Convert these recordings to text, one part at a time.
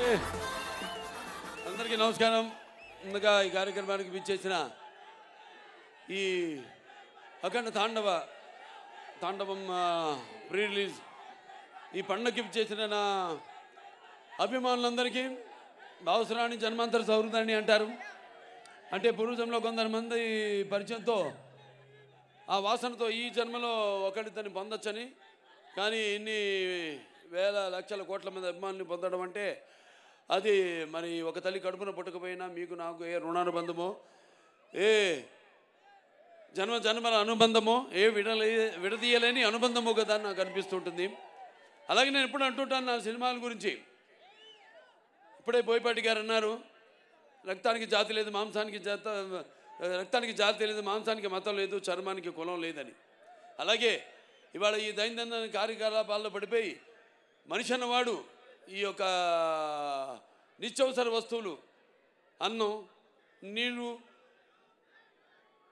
అందరికీ నమస్కారం. ముందుగా ఈ కార్యక్రమానికి విచ్చేసిన ఈ అఖండ తాండవం ప్రీ రిలీజ్ ఈ పండుగకి విచ్చేసిన నా అభిమానులందరికీ భావసరాన్ని జన్మాంతర సౌహృదాన్ని అంటారు. అంటే పూర్వజంలో కొంతమంది పరిచయంతో ఆ వాసనతో ఈ జన్మలో ఒకరితోని పొందొచ్చని, కానీ ఇన్ని వేల లక్షల కోట్ల మంది అభిమానులు పొందడం అంటే అది మరి ఒక తల్లి కడుపున పుట్టకపోయినా మీకు నాకు ఏ రుణానుబంధమో, ఏ జన్మల అనుబంధమో, ఏ విడదీయలేని అనుబంధమో కదా నాకు అనిపిస్తుంటుంది. అలాగే నేను ఎప్పుడు అంటుంటాను నా సినిమాల గురించి. ఇప్పుడే బోయపాటి గారు అన్నారు, రక్తానికి జాతి లేదు, రక్తానికి జాతి లేదు, మాంసానికి మతం లేదు, చర్మానికి కులం లేదని. అలాగే ఇవాళ ఈ దైనందిన కార్యకలాపాల్లో పడిపోయి మనిషి అన్నవాడు ఈ యొక్క నిత్యవసర వస్తువులు, అన్నం, నీళ్ళు,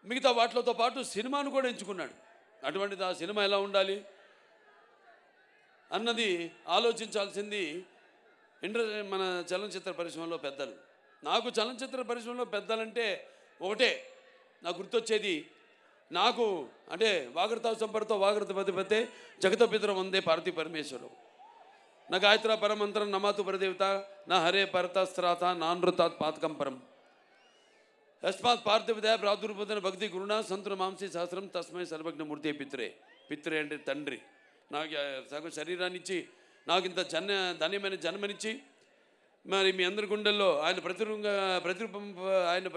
మిగతా వాటితో పాటు సినిమాను కూడా ఎంచుకున్నాడు. అటువంటిది ఆ సినిమా ఎలా ఉండాలి అన్నది ఆలోచించాల్సింది మన చలనచిత్ర పరిశ్రమలో పెద్దలు. నాకు చలనచిత్ర పరిశ్రమలో పెద్దలంటే ఒకటే నాకు గుర్తొచ్చేది, నాకు అంటే వాగర్త సంపర్తో వాగర్త పతిపతే జగత పితర వందే పార్వతీ పరమేశ్వరం, నా గాయత్ర పరమంత్రం నమాతు పరదేవత నా హరే పరతస్త్రాత నానృతాత్ పాతకం పరం యస్మాత్ పార్థివదయ ప్రాదుర్భూతన భక్తి గురుణ సంతున మాంసీ సహస్రం తస్మై సర్వజ్ఞమూర్తి పిత్రే అంటే తండ్రి. నాకు సగం శరీరాన్ని ఇచ్చి నాకు ఇంత ధన్యమైన జన్మనిచ్చి మరి మీ అందరి గుండెల్లో ఆయన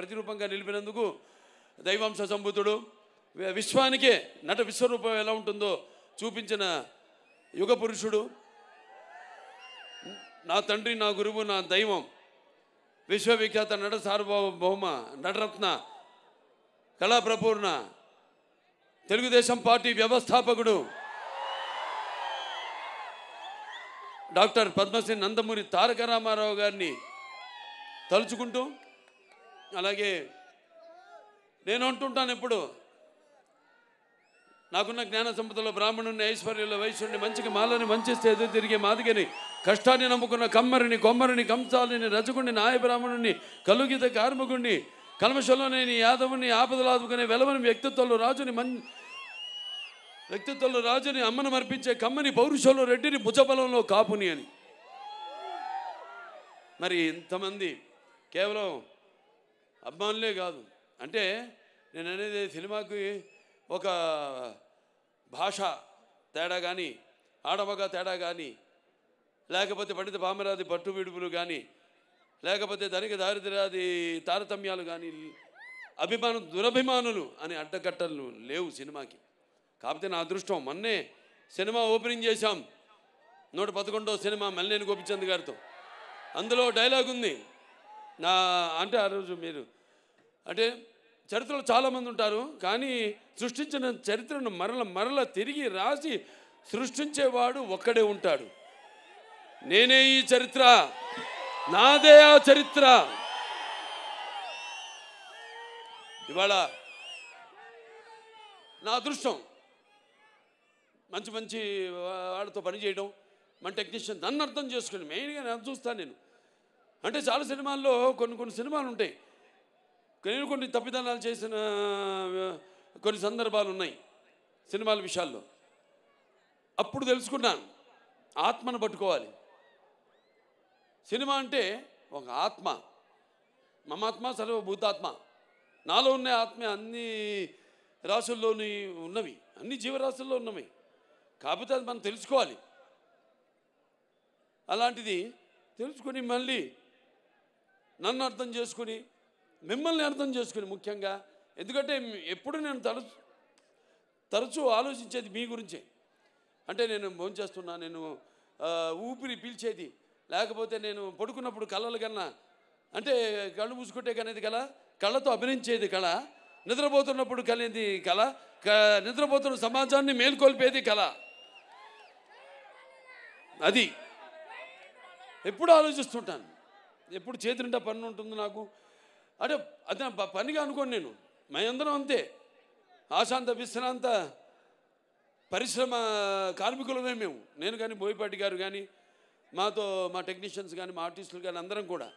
ప్రతిరూపంగా నిలిపినందుకు దైవాంశ సంభూతుడు, విశ్వానికే నట విశ్వరూపం ఎలా ఉంటుందో చూపించిన యుగ పురుషుడు, నా తండ్రి, నా గురువు, నా దైవం, విశ్వవిఖ్యాత నట సార్వభౌమ నటరత్న కళాప్రపూర్ణ తెలుగుదేశం పార్టీ వ్యవస్థాపకుడు డాక్టర్ పద్మశ్రీ నందమూరి తారక రామారావు గారిని తలుచుకుంటూ, అలాగే నేను అంటుంటాను ఎప్పుడు, నాకున్న జ్ఞాన సంపదలో బ్రాహ్మణుని, ఐశ్వర్యంలో వైశ్యుడిని, మంచికి మాలని వంచిస్తే ఎదురు తిరిగే మాదిగని, కష్టాన్ని నమ్ముకున్న కమ్మరిని, కొమ్మరిని, కంసాలిని, రజకుడిని, నాయ బ్రాహ్మణుని, కలుగిత కార్మికుడిని, కల్మషంలోనేని యాదవుని, ఆపదలాదుకునే వెలవని వ్యక్తిత్వంలో రాజుని, అమ్మను మర్పించే కమ్మని, పౌరుషంలో రెడ్డిని, భుజబలంలో కాపుని అని. మరి ఇంతమంది కేవలం అభిమానులే కాదు. అంటే నేను అనేది సినిమాకి ఒక భాష తేడా కానీ, ఆడమగ తేడా కానీ, లేకపోతే పండిత పామరాది పట్టు విడుపులు కానీ, లేకపోతే ధనిక దారిద్ర్యాది తారతమ్యాలు కానీ, దురభిమానులు అని అడ్డకట్టలు లేవు సినిమాకి. కాకపోతే నా అదృష్టం, మొన్నే సినిమా ఓపెనింగ్ చేశాం, 111వ సినిమా మల్లేని గోపిచంద్ గారితో. అందులో డైలాగ్ ఉంది అంటే ఆ రోజు మీరు అంటే చరిత్రలో చాలామంది ఉంటారు, కానీ సృష్టించిన చరిత్రను మరల తిరిగి రాసి సృష్టించేవాడు ఒక్కడే ఉంటాడు. నేనే ఈ చరిత్ర, నాదే ఆ చరిత్ర. ఇవాళ నా అదృష్టం మంచి వాళ్ళతో పనిచేయడం, మన టెక్నీషియన్ నన్ను అర్థం చేసుకుని మెయిన్గా నేను చూస్తాను. నేను అంటే చాలా సినిమాల్లో కొన్ని సినిమాలు ఉంటాయి, నేను కొన్ని తప్పిదనాలు చేసిన కొన్ని సందర్భాలు ఉన్నాయి సినిమాల విషయాల్లో. అప్పుడు తెలుసుకున్నాను, ఆత్మను పట్టుకోవాలి. సినిమా అంటే ఒక ఆత్మ, మమాత్మ సర్వభూతాత్మ. నాలో ఉన్న ఆత్మ అన్ని రాసుల్లోని ఉన్నవి, అన్ని జీవరాశుల్లో ఉన్నవి. కాకపోతే అది మనం తెలుసుకోవాలి. అలాంటిది తెలుసుకుని మళ్ళీ నన్ను అర్థం చేసుకుని, మిమ్మల్ని అర్థం చేసుకుని ముఖ్యంగా, ఎందుకంటే ఎప్పుడు నేను తరచూ ఆలోచించేది మీ గురించే. అంటే నేను భోంచేస్తున్నా, నేను ఊపిరి పీల్చేది, లేకపోతే నేను పడుకున్నప్పుడు కళలు కన్నా, అంటే కళ్ళు మూసుకుంటే కనేది కళ, కళ్ళతో అభినయించేది కళ, నిద్రపోతున్నప్పుడు కనేది కళ, నిద్రపోతున్న సమాజాన్ని మేల్కొల్పేది కళ. అది ఎప్పుడు ఆలోచిస్తుంటాను, ఎప్పుడు చేతి నిండా పని ఉంటుంది నాకు. అంటే అదే పనిగా అనుకోండి, నేను మేమందరం అంతే, ఆశాంత విశ్రాంత పరిశ్రమ కార్మికులమే మేము. నేను కానీ, బోయపాటి గారు కానీ, మాతో మా టెక్నీషియన్స్ కానీ మా ఆర్టిస్టులు కానీ అందరం కూడా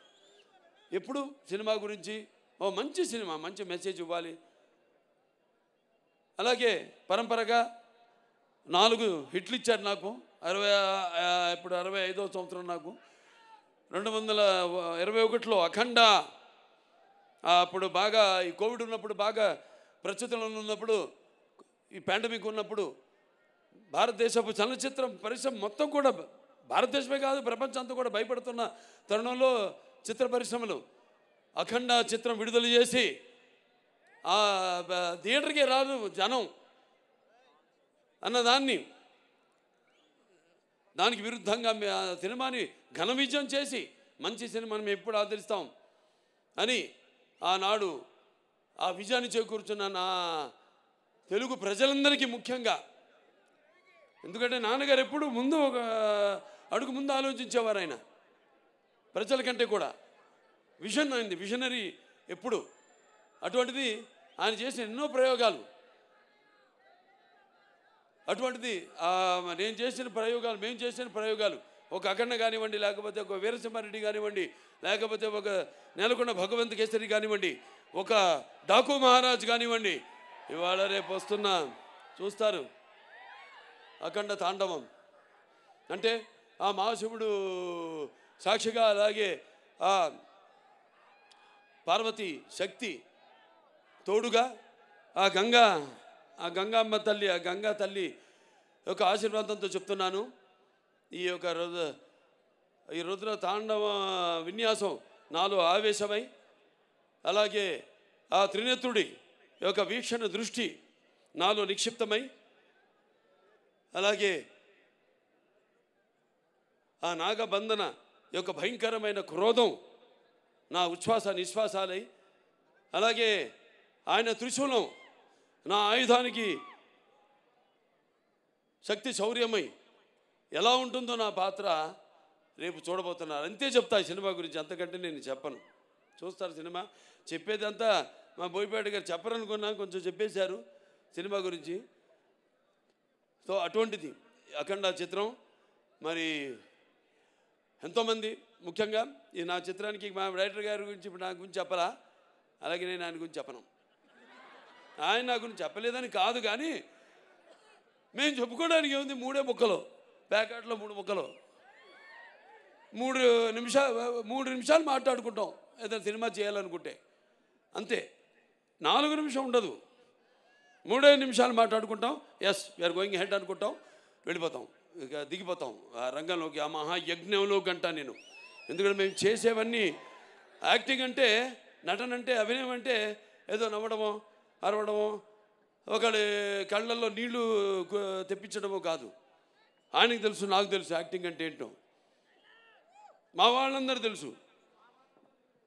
ఎప్పుడు సినిమా గురించి ఓ మంచి సినిమా మంచి మెసేజ్ ఇవ్వాలి. అలాగే పరంపరగా 4 హిట్లు ఇచ్చారు నాకు. ఇప్పుడు 65వ సంవత్సరం నాకు. 2021లో అఖండ, అప్పుడు బాగా ఈ కోవిడ్ ఉన్నప్పుడు, బాగా ప్రస్తుతంలో ఉన్నప్పుడు, ఈ పాండమిక్ ఉన్నప్పుడు భారతదేశపు చలనచిత్ర పరిశ్రమ మొత్తం కూడా, భారతదేశమే కాదు ప్రపంచం అంతా కూడా భయపడుతున్న తరుణంలో చిత్ర పరిశ్రమలు అఖండ చిత్రం విడుదల చేసి థియేటర్కే రాదు జనం అన్నదాన్ని, దానికి విరుద్ధంగా సినిమాని ఘన విజయం చేసి మంచి సినిమాని మేము ఎప్పుడు ఆదరిస్తాం అని ఆనాడు ఆ విజయాన్ని చేకూర్చున్న నా తెలుగు ప్రజలందరికీ ముఖ్యంగా, ఎందుకంటే నాన్నగారు ఎప్పుడు ముందు ఒక అడుగు ముందు ఆలోచించేవారు. ఆయన ప్రజల కంటే కూడా విజన్ అయింది, విజనరీ ఎప్పుడు. అటువంటిది ఆయన చేసిన ఎన్నో ప్రయోగాలు, అటువంటిది నేను చేసిన ప్రయోగాలు, మేము చేసిన ప్రయోగాలు, ఒక అఖండ కానివ్వండి, లేకపోతే ఒక వీరసింహారెడ్డి కానివ్వండి, లేకపోతే ఒక నెలకొండ భగవంత్ కేసరి కానివ్వండి, ఒక డాకు మహారాజ్ కానివ్వండి, ఇవాళ రేపు వస్తున్న చూస్తారు అఖండ తాండవం. అంటే ఆ మహాశివుడు సాక్షిగా, అలాగే ఆ పార్వతి శక్తి తోడుగా, ఆ గంగామ్మ తల్లి, ఆ గంగా తల్లి యొక్క ఆశీర్వాదంతో చెప్తున్నాను. ఈ రుద్ర తాండవ విన్యాసం నాలో ఆవేశమై, అలాగే ఆ త్రినేత్రుడి యొక్క వీక్షణ దృష్టి నాలో నిక్షిప్తమై, అలాగే ఆ నాగబంధన యొక్క భయంకరమైన క్రోధం నా ఉచ్ఛ్వాస నిశ్వాసాలై, అలాగే ఆయన త్రిశూలం నా ఆయుధానికి శక్తి శౌర్యమై ఎలా ఉంటుందో నా పాత్ర రేపు చూడబోతున్నారు. అంతే చెప్తా ఈ సినిమా గురించి, అంతకంటే నేను చెప్పను. చూస్తారు సినిమా. చెప్పేదంతా మా బోయపాటి గారు చెప్పరనుకున్నా, కొంచెం చెప్పేశారు సినిమా గురించి. సో అటువంటిది అఖండ చిత్రం. మరి ఎంతోమంది, ముఖ్యంగా ఈ నా చిత్రానికి మా డైరెక్టర్ గారి గురించి ఇప్పుడు నా గురించి చెప్పరా, అలాగే నేను ఆయన గురించి చెప్పను. ఆయన నా గురించి చెప్పలేదని కాదు, కానీ మేము చెప్పుకోవడానికి ఏముంది, 3 ముక్కలు, ప్యాకెట్లో 3 ముక్కలు, 3 నిమిషాలు మాట్లాడుకుంటాం ఏదైనా సినిమా చేయాలనుకుంటే, అంతే. 4 నిమిషం ఉండదు, 3 నిమిషాలు మాట్లాడుకుంటాం. ఎస్ వీఆర్ గోయింగ్ హెడ్ అనుకుంటాం, వెళ్ళిపోతాం, ఇక దిగిపోతాం ఆ రంగంలోకి, ఆ మహాయజ్ఞంలోకి అంటాను నేను. ఎందుకంటే మేము చేసేవన్నీ యాక్టింగ్ అంటే, నటన అంటే, అభినయం అంటే ఏదో నవ్వడమో అరవడమో ఒకడి కళ్ళల్లో నీళ్లు తెప్పించడమో కాదు. ఆయనకు తెలుసు, నాకు తెలుసు యాక్టింగ్ అంటే ఏంటో, మా వాళ్ళందరూ తెలుసు.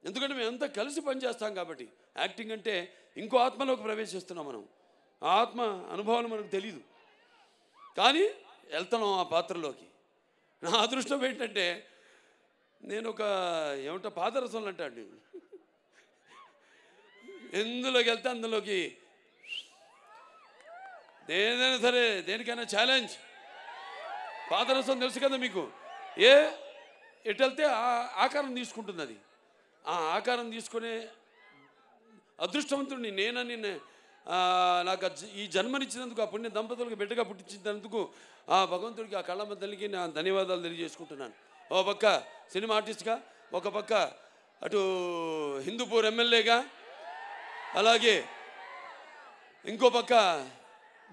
ఎందుకంటే మేమంతా కలిసి పనిచేస్తాం కాబట్టి. యాక్టింగ్ అంటే ఇంకో ఆత్మలోకి ప్రవేశిస్తున్నాం మనం, ఆ ఆత్మ అనుభవాలు మనకు తెలీదు, కానీ వెళ్తున్నాం ఆ పాత్రలోకి. నా అదృష్టం ఏంటంటే నేను ఒక ఏమంటా పాదరసంలో అంటాడు, ఎందులోకి వెళ్తే అందులోకి ఏదైనా సరే, దేనికైనా ఛాలెంజ్. పాదరసం తెలుసు కదా మీకు, ఎటు వెళ్తే ఆకారం తీసుకుంటుంది. అది ఆ ఆకారం తీసుకునే అదృష్టవంతుడిని నేనని, నాకు ఈ జన్మనిచ్చినందుకు, ఆ పుణ్య దంపతులకు బిడ్డగా పుట్టించినందుకు ఆ భగవంతుడికి, ఆ కళ్ళమ్మ తల్లికి నా ధన్యవాదాలు తెలియజేసుకుంటున్నాను. ఓ పక్క సినిమా ఆర్టిస్ట్గా, ఒక పక్క అటు హిందూపూర్ ఎమ్మెల్యేగా, అలాగే ఇంకో పక్క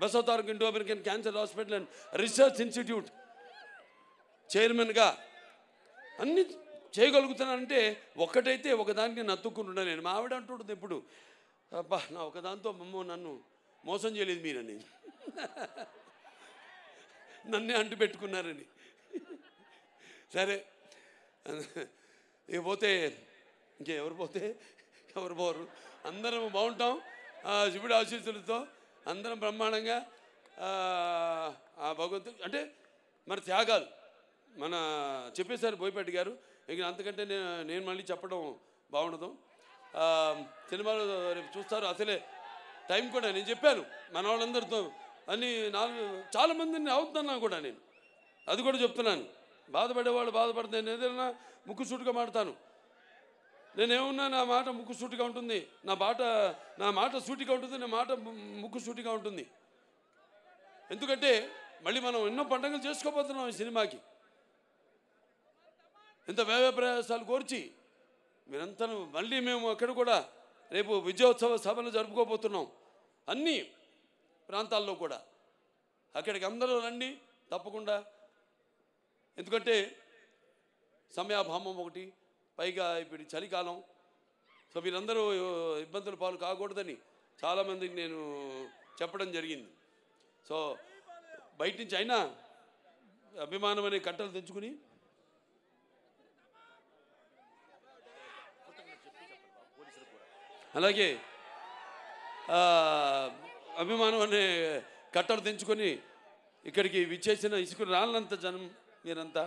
Basavataraka Indo American cancer hospital and research institute చైర్మన్గా అన్నీ చేయగలుగుతున్నానంటే ఒక్కటైతే ఒకదానికి నత్తుకుంటున్నా నేను. మా ఆవిడ అంటుంటుంది ఎప్పుడు, అబ్బా నా ఒకదాంతో నన్ను మోసం చేయలేదు మీరని, నన్నే అంటు పెట్టుకున్నారని. సరే ఇక పోతే ఇంకెవరు పోతే ఎవరు పోరు, అందరం బాగుంటాం శివుడి ఆశీస్సులతో, అందరం బ్రహ్మాండంగా. ఆ భగవంతుడు అంటే మన త్యాగాలు మన చెప్పేశారు బోయపాటి గారు, ఇక అంతకంటే నేను మళ్ళీ చెప్పడం బాగుండదు. సినిమాలో రేపు చూస్తారు. అసలే టైం కూడా నేను చెప్పాను మన వాళ్ళందరితో అన్ని 4 చాలా మందిని అవుతున్నాను కూడా నేను, అది కూడా చెప్తున్నాను. బాధపడేవాళ్ళు బాధపడతాను. నేను ఏదైనా ముక్కుసూటిగా మాడతాను. నేనేమన్నా నా మాట ముక్కుసూటిగా ఉంటుంది, నా మాట సూటిగా ఉంటుంది, నా మాట ముక్కుసూటిగా ఉంటుంది. ఎందుకంటే మళ్ళీ మనం ఎన్నో పండుగలు చేసుకోబోతున్నాం ఈ సినిమాకి. ఇంత వ్యయ ప్రయాసాలు కోర్చి మీరంతా మళ్ళీ మేము అక్కడ కూడా రేపు విజయోత్సవ సభలు జరుపుకోబోతున్నాం అన్ని ప్రాంతాల్లో కూడా. అక్కడికి అందరూ రండి తప్పకుండా. ఎందుకంటే సమయాభావం ఒకటి, పైగా ఇప్పుడు చలికాలం. సో మీరందరూ ఇబ్బందుల పాలు కాకూడదని చాలామందికి నేను చెప్పడం జరిగింది. సో బయట నుంచి అయినా అభిమానం అనే కట్టలు తెచ్చుకుని అలాగే అభిమానం అనే కట్టలు తెంచుకొని ఇక్కడికి విచ్చేసిన ఇసుకు రాళ్ళంత జనం మీరంతా,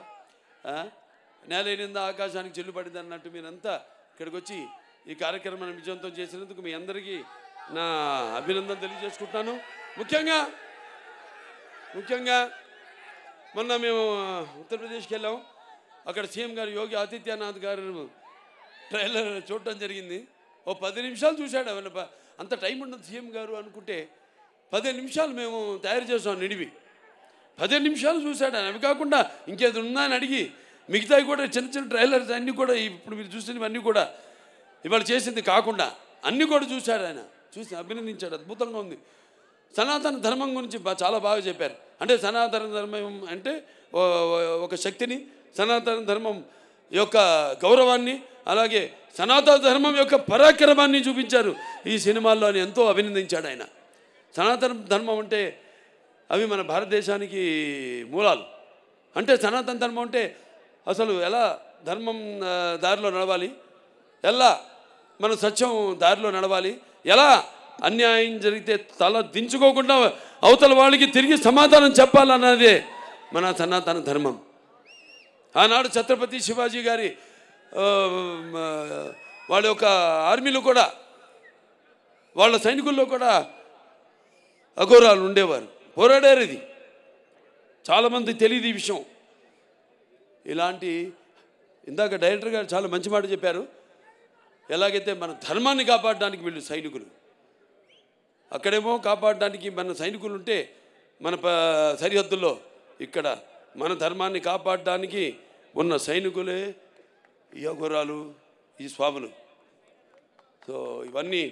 నేలైనంత ఆకాశానికి చెల్లుపడింది అన్నట్టు మీరంతా ఇక్కడికి వచ్చి ఈ కార్యక్రమాన్ని విజయవంతం చేసినందుకు మీ అందరికీ నా అభినందన తెలియజేసుకుంటున్నాను. ముఖ్యంగా మొన్న మేము ఉత్తరప్రదేశ్కి వెళ్ళాం. అక్కడ సీఎం గారు యోగి ఆదిత్యనాథ్ గారు ట్రైలర్ చూడటం జరిగింది. ఓ 10 నిమిషాలు చూశాడు. అంత టైం ఉండదు సీఎం గారు అనుకుంటే 15 నిమిషాలు మేము తయారు చేసాం నిడివి. 15 నిమిషాలు చూశాడు ఆయన. అవి కాకుండా ఇంకేది ఉందా అని అడిగి మిగతావి కూడా చిన్న చిన్న ట్రైలర్స్ అన్నీ కూడా ఇప్పుడు మీరు చూసినవన్నీ కూడా ఇవాళ చేసింది కాకుండా అన్నీ కూడా చూశాడు ఆయన. చూసి అభినందించాడు. అద్భుతంగా ఉంది. సనాతన ధర్మం గురించి చాలా బాగా చెప్పారు. అంటే సనాతన ధర్మం అంటే ఒక శక్తిని, సనాతన ధర్మం యొక్క గౌరవాన్ని, అలాగే సనాతన ధర్మం యొక్క పరాక్రమాన్ని చూపించారు ఈ సినిమాల్లో అని ఎంతో అభినందించాడు ఆయన. సనాతన ధర్మం అంటే అవి మన భారతదేశానికి మూలాలు. అంటే సనాతన ధర్మం అంటే అసలు ఎలా ధర్మం దారిలో నడవాలి, ఎలా మన సత్యం దారిలో నడవాలి, ఎలా అన్యాయం జరిగితే తల దించుకోకుండా అవతల వాళ్ళకి తిరిగి సమాధానం చెప్పాలన్నదే మన సనాతన ధర్మం. ఆనాడు ఛత్రపతి శివాజీ గారి వాళ్ళ యొక్క ఆర్మీలో కూడా, వాళ్ళ సైనికుల్లో కూడా అఘోరాలు ఉండేవారు, పోరాడారు. ఇది చాలామంది తెలియదు ఈ విషయం. ఇలాంటి ఇందాక డైరెక్టర్ గారు చాలా మంచి మాట చెప్పారు. ఎలాగైతే మన ధర్మాన్ని కాపాడడానికి వీళ్ళు సైనికులు, అక్కడేమో కాపాడడానికి మన సైనికులు ఉంటే మన సరిహద్దుల్లో, ఇక్కడ మన ధర్మాన్ని కాపాడడానికి ఉన్న సైనికులే ఈ అఘోరాలు, ఈ స్వాములు. సో ఇవన్నీ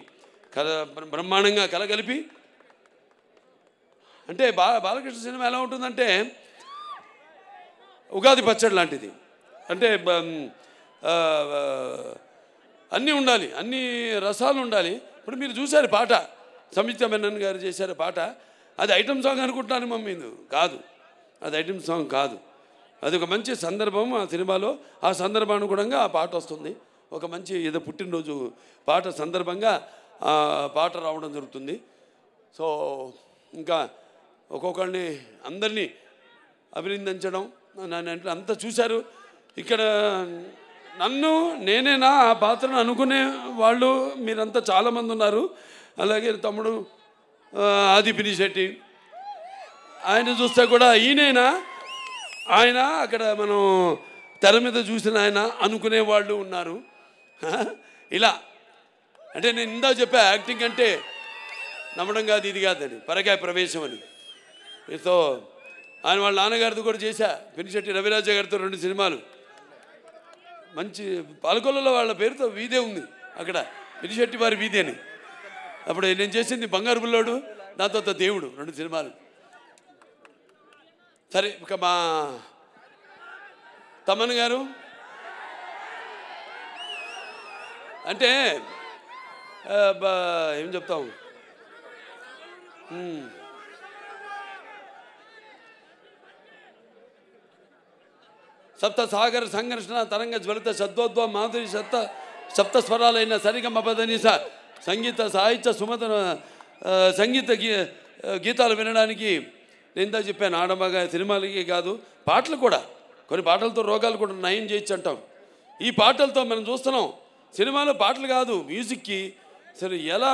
బ్రహ్మాండంగా కలగలిపి, అంటే బాలకృష్ణ సినిమా ఎలా ఉంటుందంటే ఉగాది పచ్చడి లాంటిది. అంటే అన్నీ ఉండాలి, అన్ని రసాలు ఉండాలి. ఇప్పుడు మీరు చూశారు పాట, సంయుక్త మెనన్ గారు చేశారు పాట. అది ఐటమ్ సాంగ్ అనుకుంటున్నాను మమ్మీ, కాదు, అది ఐటమ్ సాంగ్ కాదు. అది ఒక మంచి సందర్భం ఆ సినిమాలో. ఆ సందర్భానుగుణంగా ఆ పాట వస్తుంది. ఒక మంచి ఏదో పుట్టినరోజు పాట సందర్భంగా ఆ పాట రావడం జరుగుతుంది. సో ఇంకా ఒక్కొక్కరిని అందరినీ అభినందించడం అంతా చూశారు. ఇక్కడ నేనేనా ఆ పాత్రను అనుకునే వాళ్ళు మీరంతా చాలామంది ఉన్నారు. అలాగే తమ్ముడు ఆది పినిశెట్టి, ఆయన చూస్తే కూడా ఈయనైనా ఆయన అక్కడ మనం తెర మీద చూసిన ఆయన అనుకునే వాళ్ళు ఉన్నారు. ఇలా అంటే నేను ఇందా చెప్పా, యాక్టింగ్ అంటే నమ్మడం కాదు, ఇది కాదని, పరకాయ ప్రవేశం అని. సో ఆయన వాళ్ళ నాన్నగారితో కూడా చేశా, పినిశెట్టి రవిరాజ గారితో 2 సినిమాలు. మంచి పాలకొల్లలో వాళ్ళ పేరుతో వీధే ఉంది అక్కడ, పినిశెట్టి వారి వీధి అని. అప్పుడు నేను చేసింది బంగారు బుల్లోడు, దాంతో దేవుడు, 2 సినిమాలు. సరే, ఇక మా తమన్ గారు అంటే ఏం చెప్తాం, సప్త సాగర సంఘర్షణ తరంగ జ్వలిత శబ్దోద్భవ మాధురి సప్త స్వరాలైన సరిగమ పదనిస సంగీత సాహిత్య సుమధుర సంగీత గీతాలు వినడానికి నేను ఇందా చెప్పాను. ఆడమగ సినిమాలకి కాదు, పాటలు కూడా, కొన్ని పాటలతో రోగాలు కూడా నయం చేయొచ్చు అంటాం. ఈ పాటలతో మనం చూస్తున్నాం. సినిమాలో పాటలు కాదు, మ్యూజిక్కి సరే ఎలా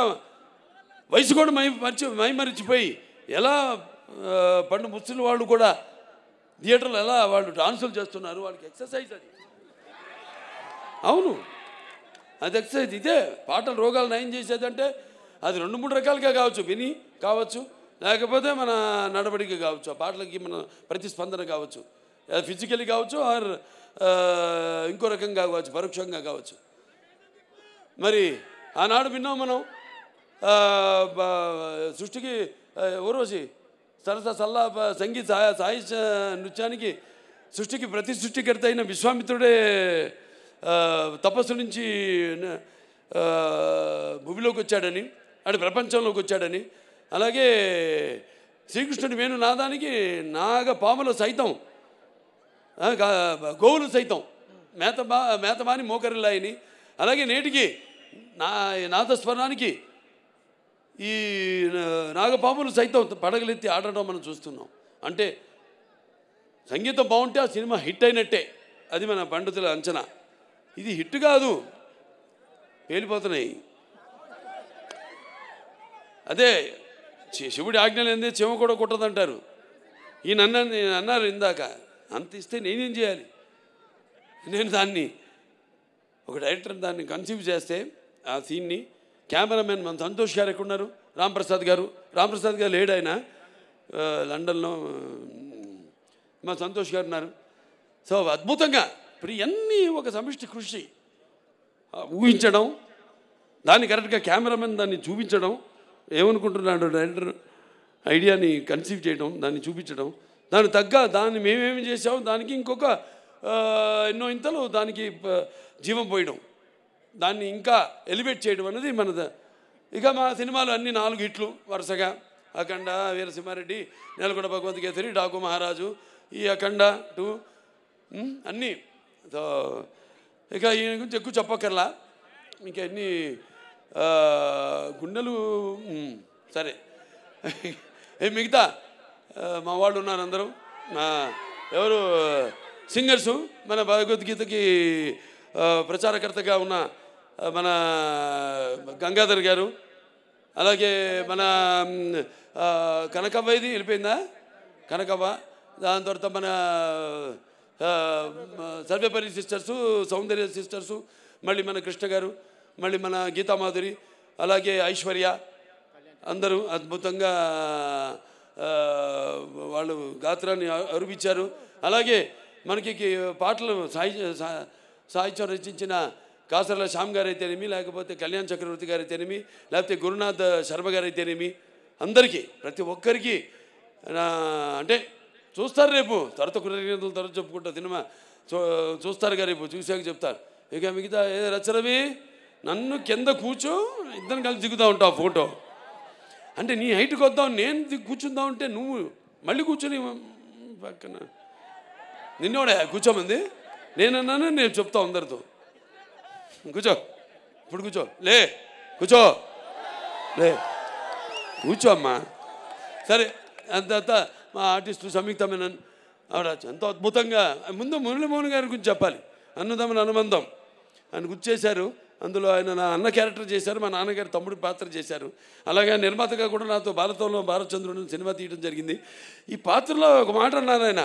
వయసు కూడా మైమరిచిపోయి ఎలా పండు ముసలి వాళ్ళు కూడా థియేటర్లో ఎలా వాళ్ళు డాన్సులు చేస్తున్నారు, వాళ్ళకి ఎక్సర్సైజ్ అది. అవును, అది ఎక్సర్సైజ్. ఇదే పాటలు రోగాలు నయం చేసేదంటే అది 2-3 రకాలుగా కావచ్చు. విని కావచ్చు, లేకపోతే మన నడవడిక కావచ్చు, ఆ పాటలకి మన ప్రతిస్పందన కావచ్చు, ఫిజికల్లీ కావచ్చు, ఆర్ ఇంకో రకంగా కావచ్చు, పరోక్షంగా కావచ్చు. మరి ఆనాడు విన్నాం మనం సృష్టికి ఊర్వశి సరస సల్లా సంగీత సాహిత్య నృత్యానికి సృష్టికి ప్రతి సృష్టికర్త అయిన విశ్వామిత్రుడే తపస్సు నుంచి భూమిలోకి వచ్చాడని, ఆడు ప్రపంచంలోకి వచ్చాడని, అలాగే శ్రీకృష్ణుడి వేణునాదానికి నాగపాములు సైతం, గోవులు సైతం మేతమాని మోకరిల్లాయని, అలాగే నేటికి నాదస్వరానికి ఈ నాగపాములు సైతం పడగలెత్తి ఆడడం మనం చూస్తున్నాం. అంటే సంగీతం బాగుంటే ఆ సినిమా హిట్ అయినట్టే, అది మన పండితుల అంచనా. ఇది హిట్ కాదు, పేలిపోతున్నాయి. అదే శివుడి ఆజ్ఞలు ఏంది, చెమ కూడా కుట్టదంటారు. ఈయన అన్నారు ఇందాక, అంత ఇస్తే నేనేం చేయాలి? నేను దాన్ని ఒక డైరెక్టర్ దాన్ని కన్సీవ్ చేస్తే ఆ సీన్ని, కెమెరామెన్ మన సంతోష్ గారు ఎక్కడున్నారు, రాంప్రసాద్ గారు లేడు, ఆయన లండన్లో మా సంతోష్ గారు ఉన్నారు. సో అద్భుతంగా ఇప్పుడు ఇవన్నీ ఒక సమిష్టి కృషి, ఊహించడం, దాన్ని కరెక్ట్గా కెమెరామెన్ దాన్ని చూపించడం, ఏమనుకుంటున్నాడు డైరెక్టర్ ఐడియాని కన్సీవ్ చేయడం, దాన్ని చూపించడం, దానికి దాన్ని మేమేమి చేసాము, దానికి ఇంకొక ఎన్నో ఇంతలు దానికి జీవం పోయడం, దాన్ని ఇంకా ఎలివేట్ చేయడం అనేది మనది. ఇక మా సినిమాలు అన్నీ 4 హిట్లు వరుసగా, అఖండ, వీరసింహారెడ్డి, నేలకొండ భగవంత్ కేసరి, డాకు మహారాజు, ఈ అఖండ 2 అన్నీ. సో ఇక ఈయన గురించి ఎక్కువ చెప్పక్కర్లా, ఇంకా ఎన్ని గుండెలు సరే. మిగతా మా వాళ్ళు ఉన్నారు అందరూ, ఎవరు సింగర్సు, మన భగవద్గీతకి ప్రచారకర్తగా ఉన్న మన గంగాధర్ గారు, అలాగే మన కనకవ్వ, ఇది వెళ్ళిపోయిందా కనకవ్వ, దాని తర్వాత మన సర్వేపల్లి సిస్టర్సు, సౌందర్య సిస్టర్సు, మళ్ళీ మన కృష్ణ గారు, మళ్ళీ మన గీతామాధురి, అలాగే ఐశ్వర్య, అందరూ అద్భుతంగా వాళ్ళు గాత్రాన్ని అరుపించారు. అలాగే మనకి పాటలు సాహిత్యం రచించిన కాసర్ల శ్యామ్ గారు అయితేనేమి, లేకపోతే కళ్యాణ్ చక్రవర్తి గారు అయితేనేమి, లేకపోతే గురునాథ్ శర్మ గారు అయితేనేమి, అందరికీ ప్రతి ఒక్కరికి అంటే చూస్తారు రేపు, కృతజ్ఞతలు తర్వాత చెప్పుకుంటా సినిమా చూస్తారుగా రేపు, చూసాక చెప్తారు. ఇక మిగతా రచరవి నన్ను కింద కూర్చో, ఇద్దరు కలిసి దిగుతూ ఉంటావు ఫోటో. అంటే నీ హైట్కి వద్దాం, నేను కూర్చుందాం అంటే నువ్వు మళ్ళీ కూర్చొని పక్కన నిన్నోడే కూర్చోమంది, నేనన్నాను, నేను చెప్తా అందరితో, కూర్చో ఇప్పుడు కూర్చో, కూర్చో కూర్చో అమ్మా. సరే, అంత మా ఆర్టిస్టు సంయుక్త మేనన్ ఆవిడ ఎంతో అద్భుతంగా, ముందు మురళీమోహన్ గారి గురించి చెప్పాలి. అన్నదమ్ముల అనుబంధం ఆయన గుర్తు చేశారు. అందులో ఆయన నా అన్న క్యారెక్టర్ చేశారు, మా నాన్నగారు తమ్ముడి పాత్ర చేశారు. అలాగే నిర్మాతగా కూడా నాతో భారతంలో భారతచంద్రుడు సినిమా తీయడం జరిగింది. ఈ పాత్రలో ఒక మాట అన్నారు ఆయన,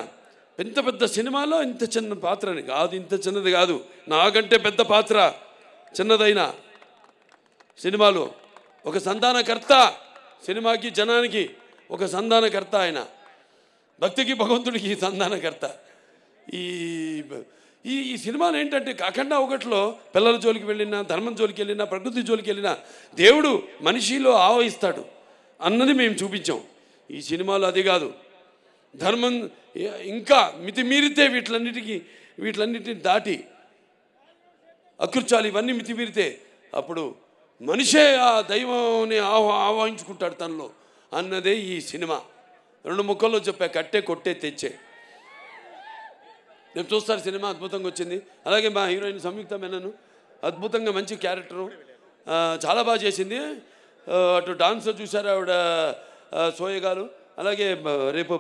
పెద్ద పెద్ద సినిమాలో ఇంత చిన్న పాత్ర అని కాదు, ఇంత చిన్నది కాదు, నాకంటే పెద్ద పాత్ర చిన్నదైన సినిమాలో ఒక సంధానకర్త, సినిమాకి జనానికి ఒక సంధానకర్త, ఆయన భక్తికి భగవంతుడికి సంధానకర్త. ఈ ఈ సినిమాలు ఏంటంటే అఖండ 1లో పిల్లల జోలికి వెళ్ళినా, ధర్మం జోలికి వెళ్ళినా, ప్రకృతి జోలికి వెళ్ళినా దేవుడు మనిషిలో ఆవహిస్తాడు అన్నది మేము చూపించాం. ఈ సినిమాలో అది కాదు, ధర్మం ఇంకా మితిమీరితే వీటిలన్నిటిని దాటి అకృత్యాలు ఇవన్నీ మితిమీరితే అప్పుడు మనిషే ఆ దైవాన్ని ఆవాహించుకుంటాడు తనలో అన్నదే ఈ సినిమా. 2 ముక్కల్లో చెప్పా, కట్టే కొట్టే తెచ్చే. నేను చూస్తారు సినిమా అద్భుతంగా వచ్చింది. అలాగే మా హీరోయిన్ సంయుక్త మేనన్ అద్భుతంగా మంచి క్యారెక్టరు, చాలా బాగా చేసింది. అటు డాన్స్ చూశారు ఆవిడ సోయగాలు. అలాగే రేపు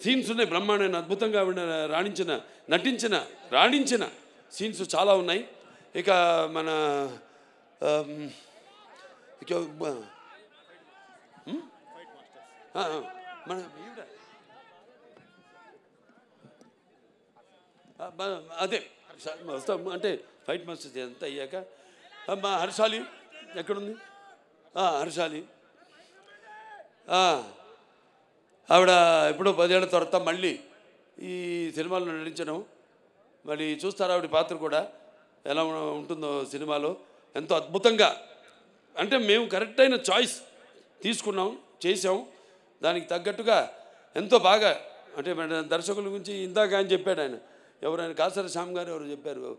సీన్స్ ఉన్నాయి బ్రహ్మాండమైన, అద్భుతంగా ఆవిడ రాణించిన సీన్స్ చాలా ఉన్నాయి. ఇక మన మన అదే వస్తాం అంటే ఫైట్ మాస్టర్స్ అంతా అయ్యాక మా హర్షాలి ఎక్కడుంది? హర్షాలి ఆవిడ ఎప్పుడో 10 ఏళ్ల తర్వాత మళ్ళీ ఈ సినిమాలో నటించడం, మళ్ళీ చూస్తారు ఆవిడ పాత్ర కూడా ఎలా ఉంటుందో సినిమాలో. ఎంతో అద్భుతంగా, అంటే మేము కరెక్ట్ అయిన చాయిస్ తీసుకున్నాం, చేసాం, దానికి తగ్గట్టుగా ఎంతో బాగా. అంటే దర్శకుల గురించి ఇందాక ఆయన చెప్పాడు, ఎవరైనా కాసర శ్యామ్ గారు ఎవరు చెప్పారు,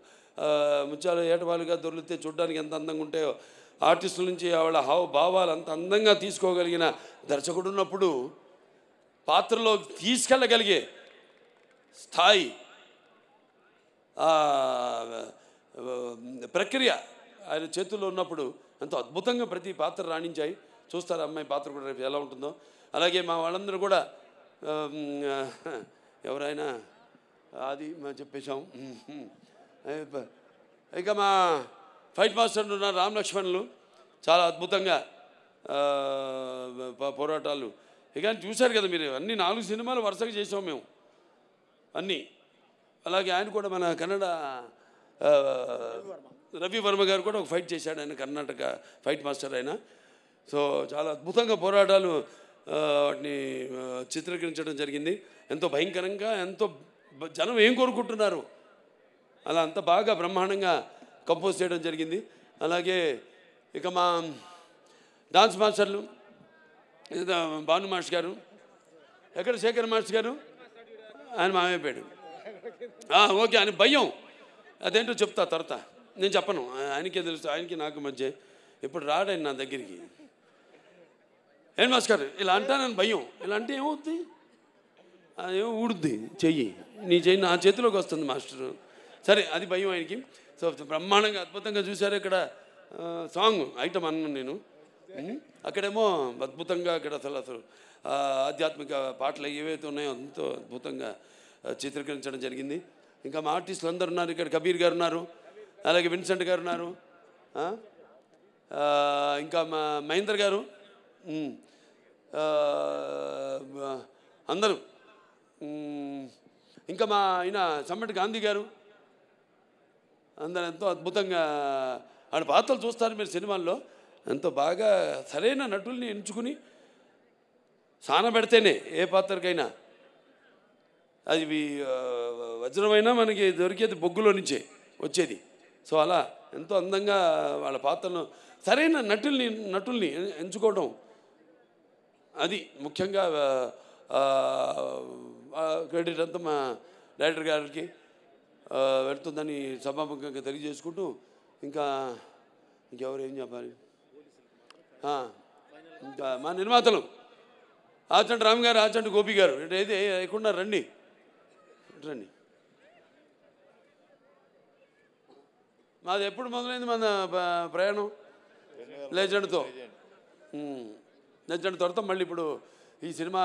ముత్యాలు ఏటవాలుగా దొరికితే చూడడానికి ఎంత అందంగా ఉంటాయో, ఆర్టిస్టుల నుంచి వాళ్ళ భావాలు అంత అందంగా తీసుకోగలిగిన దర్శకుడు ఉన్నప్పుడు పాత్రలో తీసుకెళ్ళగలిగే స్థాయి, ప్రక్రియ ఆయన చేతుల్లో ఉన్నప్పుడు ఎంతో అద్భుతంగా ప్రతి పాత్ర రాణించాయి. చూస్తారు అమ్మాయి పాత్ర కూడా రేపు ఎలా ఉంటుందో. అలాగే మా వాళ్ళందరూ కూడా ఎవరైనా అది చెప్పేశాం. ఇక మా ఫైట్ మాస్టర్లు ఉన్న రామ్ లక్ష్మణులు చాలా అద్భుతంగా పోరాటాలు. ఇక చూశారు కదా మీరు, అన్ని 4 సినిమాలు వరుసగా చేసాం మేము అన్నీ. అలాగే ఆయన కూడా మన కన్నడ రవి వర్మ గారు కూడా ఒక ఫైట్ చేశాడు, ఆయన కర్ణాటక ఫైట్ మాస్టర్ ఆయన. సో చాలా అద్భుతంగా పోరాటాలు వాటిని చిత్రీకరించడం జరిగింది. ఎంతో భయంకరంగా, ఎంతో జనం ఏం కోరుకుంటున్నారు అలా అంత బాగా బ్రహ్మాండంగా కంపోజ్ చేయడం జరిగింది. అలాగే ఇక మా డాన్స్ మాస్టర్లు భాను మాస్టర్ గారు, ఎక్కడ శేఖర్ మాస్టర్ గారు, ఆయన మామయ్యపేడు. ఓకే, ఆయన భయం అదేంటో చెప్తా తర్వాత, నేను చెప్పను, ఆయనకే తెలుసు, ఆయనకి నాకు మధ్య. ఇప్పుడు రాడాయన నా దగ్గరికి, ఏం మాస్టర్ ఇలా అంటానని భయం, ఇలా అంటే ఏమవుద్ది, ఏమో ఊడుద్ది చెయ్యి, నీ చెయ్యి నా చేతిలోకి వస్తుంది మాస్టరు, సరే అది భయం ఆయనకి. సో బ్రహ్మాండంగా అద్భుతంగా చూశారు. ఇక్కడ సాంగ్ ఐటమ్ అన్నాను నేను, అక్కడేమో అద్భుతంగా అక్కడ అసలు ఆధ్యాత్మిక పాటలు ఏవైతే ఉన్నాయో ఎంతో అద్భుతంగా చిత్రీకరించడం జరిగింది. ఇంకా మా ఆర్టిస్టులు అందరు ఉన్నారు, ఇక్కడ కబీర్ గారు ఉన్నారు, అలాగే విన్సెంట్ గారు ఉన్నారు, ఇంకా మా మహేందర్ గారు, అందరూ, ఇంకా మా ఆయన సమ్మటి గాంధీ గారు, అందరూ ఎంతో అద్భుతంగా ఆడ పాత్రలు చూస్తారు మీరు సినిమాల్లో. ఎంతో బాగా సరైన నటుల్ని ఎంచుకుని సానబెడితేనే ఏ పాత్రకైనా అది వజ్రమైనా మనకి దొరికేది బొగ్గులో నుంచే వచ్చేది. సో అలా ఎంతో అందంగా వాళ్ళ పాత్రలను సరైన నటుల్ని ఎంచుకోవడం, అది ముఖ్యంగా క్రెడిట్ అంతా మా డైరెక్టర్ గారికి వెళ్తుందని సభాముఖంగా తెలియజేసుకుంటూ, ఇంకా ఇంకెవరు ఏం చెప్పాలి, ఇంకా మా నిర్మాతలు ఆచంటి రామ్ గారు, ఆచంటి గోపి గారు, ఏది ఎక్కడున్నా రండి. మాది ఎప్పుడు మొదలైంది మన ప్రయాణం లెజెండ్తో. లెజెండ్ తర్వాత మళ్ళీ ఇప్పుడు ఈ సినిమా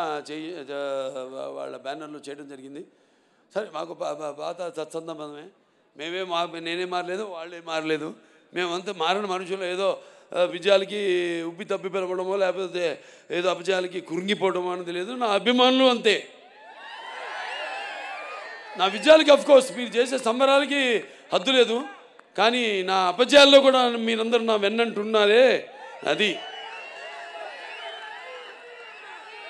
వాళ్ళ బ్యానర్లో చేయడం జరిగింది. సరే, మాకు పాత సత్సంబంధమే, నేనే మారలేదు, వాళ్ళే మారలేదు, మేమంతా మారిన మనుషులు. ఏదో విజయాలకి ఉబ్బి తప్పి పిలవడమో లేకపోతే ఏదో అపజయాలకి కురింగిపోవడమో అనేది లేదు. నా అభిమానులు అంతే. నా విజయాలకి అఫ్కోర్స్ మీరు చేసే సంబరాలకి హద్దు లేదు, కానీ నా అపజయాల్లో కూడా మీరందరూ నా వెన్నంటున్నారే, అది.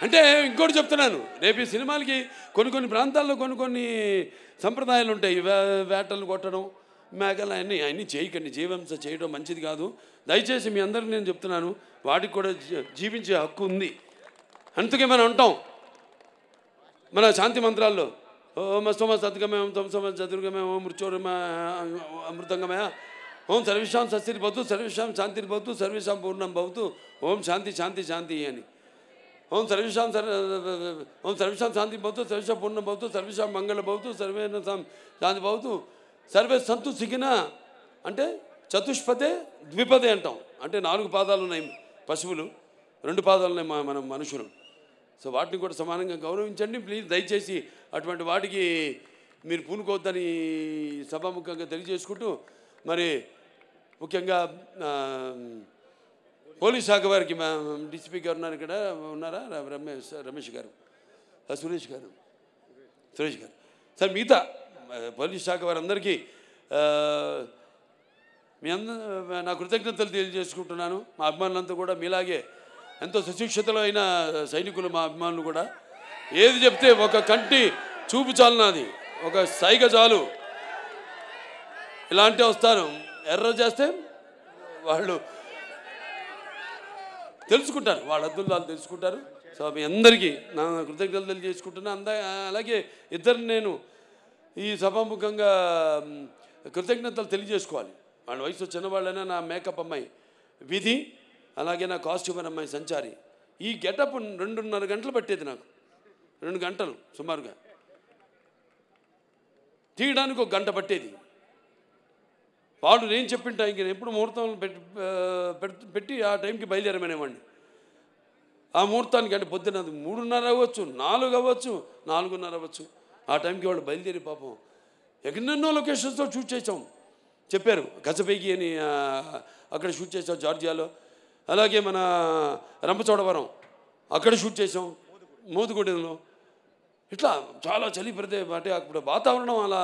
అంటే ఇంకోటి చెప్తున్నాను, రేపు ఈ సినిమాలకి కొన్ని ప్రాంతాల్లో కొన్ని సంప్రదాయాలు ఉంటాయి. వేటలు కొట్టడం, మేకలు అన్నీ చేయకండి, జీవహింస చేయడం మంచిది కాదు. దయచేసి మీ అందరికీ నేను చెప్తున్నాను, వాటికి కూడా జీవించే హక్కు ఉంది. అందుకే మనం అంటాం మన శాంతి మంత్రాల్లో, ఓం అస్తమ సద్గమయం తం సమ చతుర్గమయం ఓం మృత్యోర్మ అమృతంగమయ ఓం సర్వేషాం స్వస్తిర్ భవతు సర్వేషాం శాంతిర్ భవతు సర్వేషాం పూర్ణం భవతు ఓం శాంతి శాంతి శాంతి అని. ఓం సర్వేషాం శాంతి భవతు సర్వేషాం పూర్ణం భవతు సర్వేషాం మంగళ భవతు సర్వేణ శాంతి భవతు సర్వే సంతు సిగిన. అంటే చతుష్పదే ద్విపదే అంటాం, అంటే 4 పాదాలు ఉన్నాయి పశువులు, 2 పాదాలు ఉన్నాయి మనం మనుషులు. సో వాటిని కూడా సమానంగా గౌరవించండి ప్లీజ్. దయచేసి అటువంటి వాటికి మీరు పూనుకోవద్దని సభాముఖంగా తెలియజేసుకుంటూ, మరి ముఖ్యంగా పోలీస్ శాఖ వారికి మా డిసిపి గారు ఉన్నారు, ఇక్కడ ఉన్నారా, రమేష్ గారు, సురేష్ గారు సార్, మిగతా పోలీస్ శాఖ వారందరికీ మీ నా కృతజ్ఞతలు తెలియజేసుకుంటున్నాను. మా అభిమానులంతా కూడా మీలాగే ఎంతో సుశిక్షితులు అయిన సైనికులు మా అభిమానులు కూడా. ఏది చెప్తే ఒక కంటి చూపు చాలు, నాది ఒక సైగ చాలు, ఇలాంటి వస్తారు. ఎర్ర చేస్తే వాళ్ళు తెలుసుకుంటారు, వాళ్ళ అద్దులు వాళ్ళు తెలుసుకుంటారు. సో మీ అందరికీ నా కృతజ్ఞతలు తెలియజేసుకుంటున్నా. అలాగే ఇద్దరు నేను ఈ సభాముఖంగా కృతజ్ఞతలు తెలియజేసుకోవాలి. వాళ్ళ వయసు చిన్నవాళ్ళైనా నా మేకప్ అమ్మాయి విధి, అలాగే నా కాస్ట్యూమర్ అమ్మాయి సంచారి. ఈ గెటప్ 2.5 గంటలు పట్టేది నాకు, 2 గంటలు సుమారుగా తీయడానికి, 1 గంట పట్టేది. వాడు నేను చెప్పిన టైంకి ఎప్పుడు ముహూర్తం పెట్టి ఆ టైంకి బయలుదేరమనేవాడిని. ఆ ముహూర్తానికి అంటే పొద్దున్న 3:30 అవ్వచ్చు, 4 అవ్వచ్చు, 4:30 అవ్వచ్చు. ఆ టైంకి వాళ్ళు బయలుదేరి పాపం ఎన్నెన్నో లొకేషన్స్తో షూట్ చేసాం. చెప్పారు గజపైకి అని అక్కడ షూట్ చేసాం జార్జియాలో, అలాగే మన రంపచోడవరం అక్కడ షూట్ చేసాం, మోదుగూడెంలో. ఇట్లా చాలా చలి అంటే అప్పుడు వాతావరణం అలా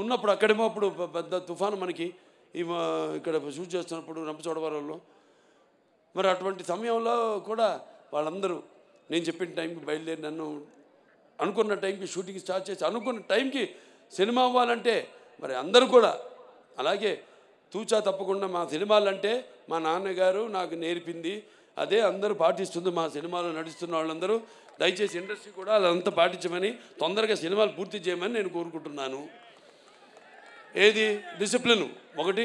ఉన్నప్పుడు, అక్కడేమో అప్పుడు పెద్ద తుఫాను మనకి ఇక్కడ షూట్ చేస్తున్నప్పుడు రంపచోడవరంలో. మరి అటువంటి సమయంలో కూడా వాళ్ళందరూ నేను చెప్పిన టైంకి బయలుదేరి నన్ను అనుకున్న టైంకి షూటింగ్ స్టార్ట్ చేసి అనుకున్న టైంకి సినిమా అవ్వాలంటే మరి అందరూ కూడా అలాగే తూచా తప్పకుండా మా సినిమాలంటే మా నాన్నగారు నాకు నేర్పింది అదే అందరూ పాటిస్తుంది. మా సినిమాలో నడుస్తున్న వాళ్ళందరూ దయచేసి ఇండస్ట్రీ కూడా అదంతా పాటించమని, తొందరగా సినిమాలు పూర్తి చేయమని నేను కోరుకుంటున్నాను. ఏది డిసిప్లిన్, ఒకటి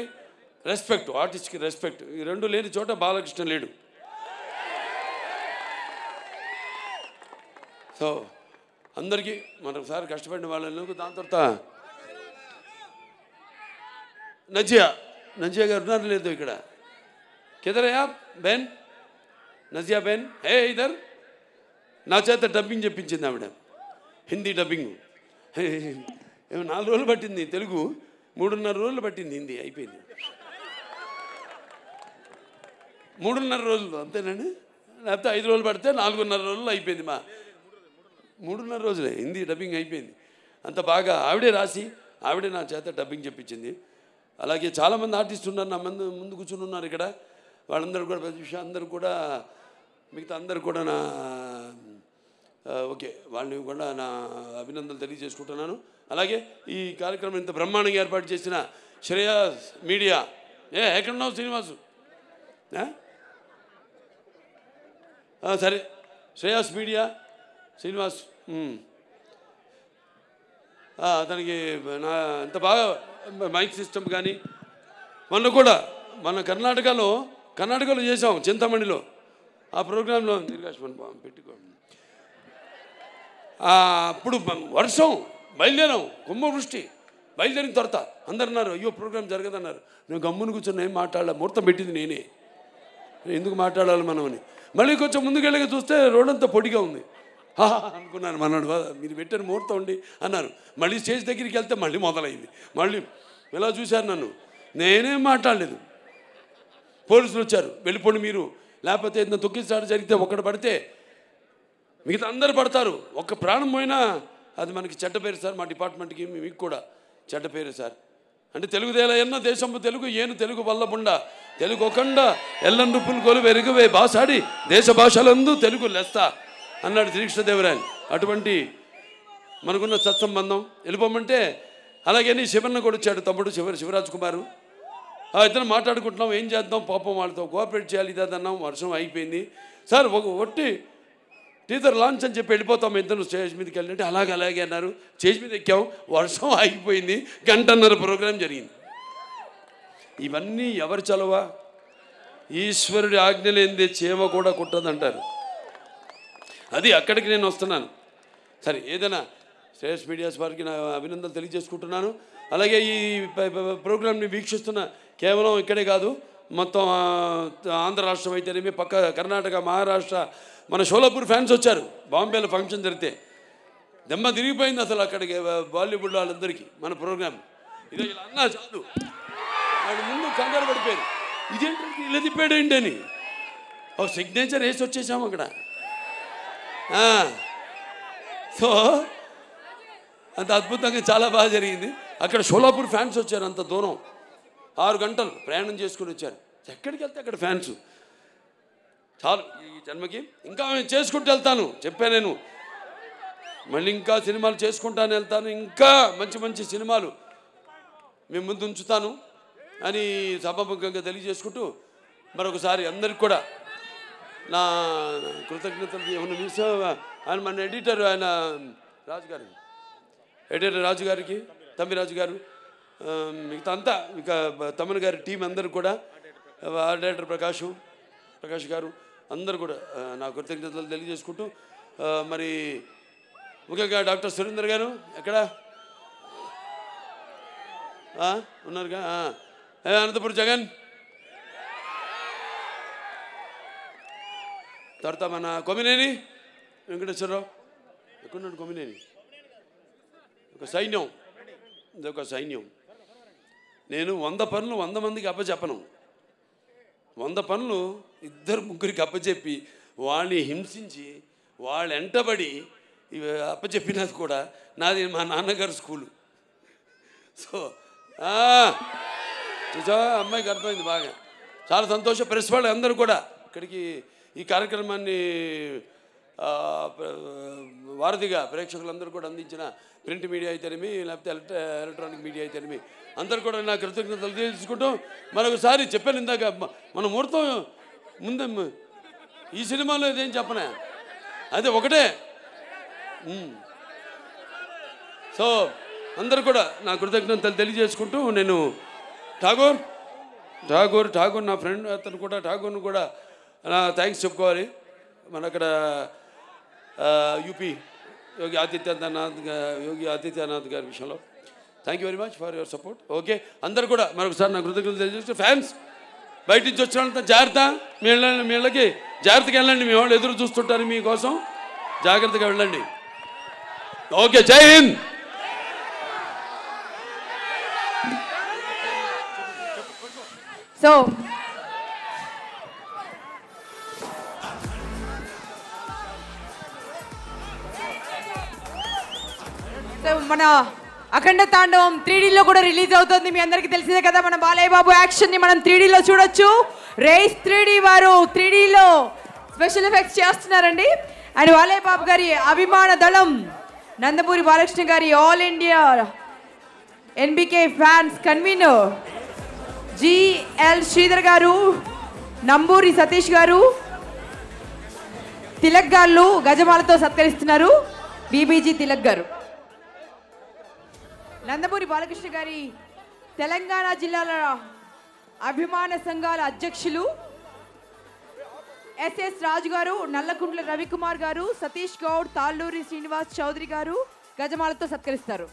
రెస్పెక్ట్, ఆర్టిస్ట్కి రెస్పెక్ట్, ఈ 2 లేని చోట బాలకృష్ణ లేడు. సో అందరికీ మరొకసారి కష్టపడిన వాళ్ళకు. దాని తర్వాత నజియా గారు ఉన్నారు లేదు ఇక్కడ, కిదరయా బెన్, నజియా బెన్ హే ఇదర్. నా చేత డబ్బింగ్ చెప్పించింది ఆవిడ, హిందీ డబ్బింగ్. 4 రోజులు పట్టింది తెలుగు, 3.5 రోజులు పట్టింది హిందీ, అయిపోయింది. 3.5 రోజులు అంతేనండి, లేకపోతే 5 రోజులు పడితే 4.5 రోజులు అయిపోయింది. 3.5 రోజులే హిందీ డబ్బింగ్ అయిపోయింది. అంత బాగా ఆవిడే రాసి ఆవిడే నా చేత డబ్బింగ్ చెప్పించింది. అలాగే చాలామంది ఆర్టిస్టులు ఉన్నారు, నా ముందు కూర్చుని ఉన్నారు ఇక్కడ. వాళ్ళందరూ కూడా ప్రతి విషయం అందరూ కూడా, మిగతా అందరూ కూడా నా ఓకే వాళ్ళని కూడా నా అభినందనలు తెలియజేసుకుంటున్నాను. అలాగే ఈ కార్యక్రమం ఇంత బ్రహ్మాండంగా ఏర్పాటు చేసిన శ్రేయాస్ మీడియా, ఎక్కడున్నావు శ్రీనివాసు? సరే, శ్రేయాస్ మీడియా శ్రీనివాస్, అతనికి నా ఎంత బాగా మైక్ సిస్టమ్ కానీ, మన కర్ణాటకలో చేసాం చింతామణిలో. ఆ ప్రోగ్రాంలో పెట్టుకో, అప్పుడు వర్షం, బయలుదేరాం, కుంభవృష్టి. బయలుదేరిన తర్వాత అందరు అన్నారు అయ్యో ప్రోగ్రాం జరగదన్నారు. నేను గమ్మును కూర్చొని ఏం మాట్లాడాలి, ముహూర్తం పెట్టింది నేనే, ఎందుకు మాట్లాడాలి మనం అని. మళ్ళీ కొంచెం ముందుకెళ్ళగా చూస్తే రోడ్ అంతా పొడిగా ఉంది. అనుకున్నాను, మన్నాడు మీరు పెట్టిన ముహూర్తం ఉండి అన్నారు. మళ్ళీ స్టేజ్ దగ్గరికి వెళ్తే మళ్ళీ మొదలైంది. మళ్ళీ ఇలా చూశారు నన్ను, నేనేం మాట్లాడలేదు. పోలీసులు వచ్చారు, వెళ్ళిపోండి మీరు, లేకపోతే ఏదైనా తొక్కిసాడు జరిగితే ఒక్కడు పడితే మిగతా అందరు పడతారు, ఒక్క ప్రాణం పోయినా అది మనకి చెడ్డ పేరు సార్, మా డిపార్ట్మెంట్కి మీకు కూడా చెడ్డ పేరు సార్. అంటే తెలుగుదేల ఎన్న దేశంపు తెలుగు ఏను తెలుగు వల్లబుండ తెలుగు ఒకండ ఎల్లండుపులు కొలు వెరుగువే భాషాడి దేశ భాషలందు తెలుగు లెస్త అన్నాడు శ్రీకృష్ణదేవరాయలు. అటువంటి మనకున్న సత్సంబంధం. వెళ్ళిపోమంటే అలాగే శివన్న కూడా వచ్చాడు, తమ్ముడు శివరాజ్ కుమారు. ఇద్దరు మాట్లాడుకుంటున్నాం, ఏం చేద్దాం పాపం వాళ్ళతో కోఆపరేట్ చేయాలి ఇదన్నాం. వర్షం అయిపోయింది సార్, ఒట్టి టీజర్ లాంచ్ అని చెప్పి వెళ్ళిపోతాం ఇద్దరు స్టేజ్ మీదకి వెళ్ళినట్టు. అలాగే అన్నారు. స్టేజ్ మీద ఎక్కాం, వర్షం ఆగిపోయింది, 1.5 గంట ప్రోగ్రాం జరిగింది. ఇవన్నీ ఎవరు చలవా? ఈశ్వరుడి ఆజ్ఞ లేనిదే చీమ కూడా కుట్టదంటారు. అది అక్కడికి నేను వస్తున్నాను. సరే, ఏదైనా శ్రేయస్ మీడియాస్ వారికి నా అభినందనలు తెలియజేసుకుంటున్నాను. అలాగే ఈ ప్రోగ్రాంని వీక్షిస్తున్న కేవలం ఇక్కడే కాదు, మొత్తం ఆంధ్ర రాష్ట్రం అయితేనేమి, పక్క కర్ణాటక, మహారాష్ట్ర, మన షోలాపూర్ ఫ్యాన్స్ వచ్చారు. బాంబేలో ఫంక్షన్ జరిగితే దెమ్మ తిరిగిపోయింది అసలు అక్కడికి బాలీవుడ్ వాళ్ళందరికీ మన ప్రోగ్రాం. ఇదే ఇలా అన్నా చాలు, వాడు ముందు కంగారు పడిపోయారు, ఇదేంటి ఇలా తిప్పాడేంటి అని. ఒక సిగ్నేచర్ వేసి వచ్చేసాము అక్కడ. సో అంత అద్భుతంగా చాలా బాగా జరిగింది. అక్కడ షోలాపూర్ ఫ్యాన్స్ వచ్చారు, అంత దూరం 6 గంటలు ప్రయాణం చేసుకుని వచ్చారు. ఎక్కడికి వెళ్తే అక్కడ ఫ్యాన్స్. చాలు ఈ జన్మకి, ఇంకా నేను చేసుకుంటూ వెళ్తాను చెప్పాను నేను. మళ్ళీ ఇంకా సినిమాలు చేసుకుంటాను వెళ్తాను, ఇంకా మంచి మంచి సినిమాలు మేము ముందు ఉంచుతాను అని సభాముఖంగా తెలియజేసుకుంటూ మరొకసారి అందరికి కూడా నా కృతజ్ఞతలు. ఏమన్నా మిస్ ఆయన మన ఎడిటర్, ఆయన రాజుగారు, ఎడిటర్ రాజు గారికి, తమ్మి రాజు గారు, మిగతా అంతా ఇక తమ్మన్ గారి టీం అందరూ కూడా, డైరెక్టర్ ప్రకాష్ గారు అందరూ కూడా నా కృతజ్ఞతలు తెలియజేసుకుంటూ, మరి ముఖ్యంగా డాక్టర్ సురేందర్ గారు ఎక్కడ ఉన్నారుగా, అనంతపురం జగన్, తర్వాత మన కొమ్మినేని వెంకటేశ్వరరావు ఎక్కడున్నాడు, కొమ్మినేని, ఒక సైన్యం, ఇదొక సైన్యం. నేను 100 పనులు 100 మందికి అప్పచెప్పను. 100 పనులు 2-3 అప్పచెప్పి వాళ్ళని హింసించి వాళ్ళు ఎంటబడి అప్పచెప్పినది కూడా నాది మా నాన్నగారు స్కూలు. సో చూసా అమ్మాయికి అర్థమైంది బాగా. చాలా సంతోషం. ప్రెస్ వాళ్ళు అందరూ కూడా ఇక్కడికి ఈ కార్యక్రమాన్ని వారధిగా ప్రేక్షకులందరూ కూడా అందించిన ప్రింట్ మీడియా అయితేనేమి, లేకపోతే ఎలక్ట్రానిక్ మీడియా అయితేనేమి అందరూ కూడా నా కృతజ్ఞతలు తెలుసుకుంటూ మరొకసారి చెప్పాను ఇందాక, మన ముహూర్తం ముందే ఈ సినిమాలో ఇదేం చెప్పనా, అదే ఒకటే. సో అందరూ కూడా నా కృతజ్ఞతలు తెలియజేసుకుంటూ, నేను ఠాగూర్ నా ఫ్రెండ్, అతను కూడా ఠాగూర్ను కూడా నా థ్యాంక్స్ చెప్పుకోవాలి. మన అక్కడ యూపీ యోగి ఆదిత్యనాథ్ గారి విషయంలో thank you very much for your support. Okay, అందరూ కూడా మరొకసారి నా కృతజ్ఞతలు తెలియజేస్తూ, ఫ్యాన్స్ బయట నుంచి వచ్చినంత జాగ్రత్త, మీ ఇళ్ళకి జాగ్రత్తగా వెళ్ళండి, మీ వాళ్ళు ఎదురు చూస్తుంటారు మీకోసం, జాగ్రత్తగా వెళ్ళండి. ఓకే, జై హింద్. సో మన అఖండ తాండవం 3Dలో కూడా రిలీజ్ అవుతుంది. మీ అందరికీ తెలిసిందే కదా, మన బాలయ్య బాబు యాక్షన్ ని మనం 3Dలో చూడొచ్చు. రేస్ 3D వారు 3Dలో స్పెషల్ ఎఫెక్ట్స్ చేస్తున్నారండి. అండ్ బాలయ్య బాబు గారి అభిమాన దళం నందమూరి బాలకృష్ణ గారి all India NBK fans convener GL Sridhar గారు, నంబూరి సతీష్ గారు, తిలక్ గారు గజమాలతో సత్కరిస్తున్నారు. BBG తిలక్ గారు. నందమూరి బాలకృష్ణ గారి తెలంగాణ జిల్లాల అభిమాన సంఘాల అధ్యక్షులు SS రాజు గారు, నల్లకుంట్ల రవికుమార్ గారు, సతీష్ గౌడ్, తాళ్ళూరి శ్రీనివాస్ చౌదరి గారు గజమాలతో సత్కరిస్తారు.